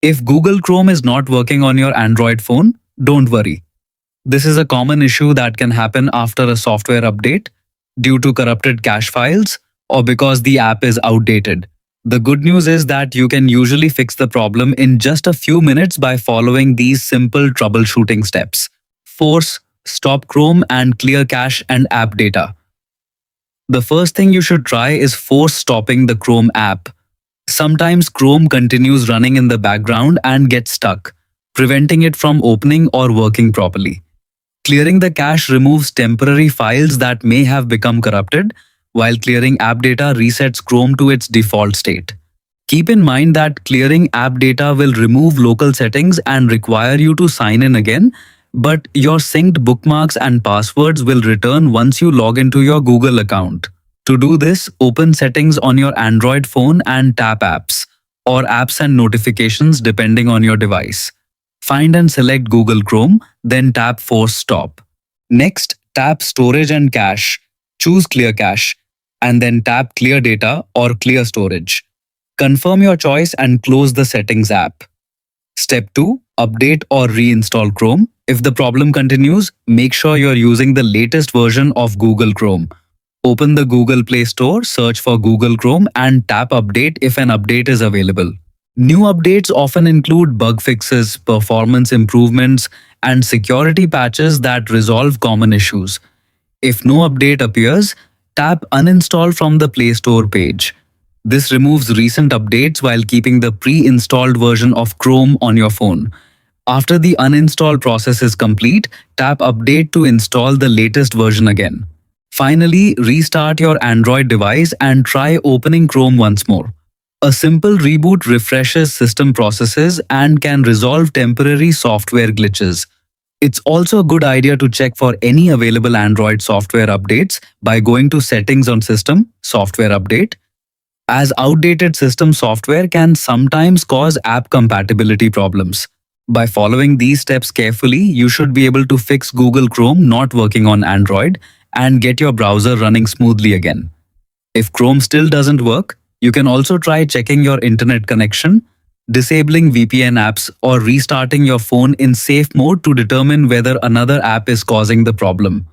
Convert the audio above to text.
If Google Chrome is not working on your Android phone, don't worry. This is a common issue that can happen after a software update, due to corrupted cache files, or because the app is outdated. The good news is that you can usually fix the problem in just a few minutes by following these simple troubleshooting steps. Force, stop Chrome and clear cache and app data. The first thing you should try is force stopping the Chrome app. Sometimes Chrome continues running in the background and gets stuck, preventing it from opening or working properly. Clearing the cache removes temporary files that may have become corrupted, while clearing app data resets Chrome to its default state. Keep in mind that clearing app data will remove local settings and require you to sign in again, but your synced bookmarks and passwords will return once you log into your Google account. To do this, open Settings on your Android phone and tap Apps, or Apps and Notifications depending on your device. Find and select Google Chrome, then tap Force Stop. Next, tap Storage and Cache. Choose Clear Cache, and then tap Clear Data or Clear Storage. Confirm your choice and close the Settings app. Step 2. Update or reinstall Chrome. If the problem continues, make sure you're using the latest version of Google Chrome. Open the Google Play Store, search for Google Chrome and tap Update if an update is available. New updates often include bug fixes, performance improvements, and security patches that resolve common issues. If no update appears, tap Uninstall from the Play Store page. This removes recent updates while keeping the pre-installed version of Chrome on your phone. After the uninstall process is complete, tap Update to install the latest version again. Finally, restart your Android device and try opening Chrome once more. A simple reboot refreshes system processes and can resolve temporary software glitches. It's also a good idea to check for any available Android software updates by going to Settings on System, Software Update, as outdated system software can sometimes cause app compatibility problems. By following these steps carefully, you should be able to fix Google Chrome not working on Android and get your browser running smoothly again. If Chrome still doesn't work, you can also try checking your internet connection, disabling VPN apps, or restarting your phone in safe mode to determine whether another app is causing the problem.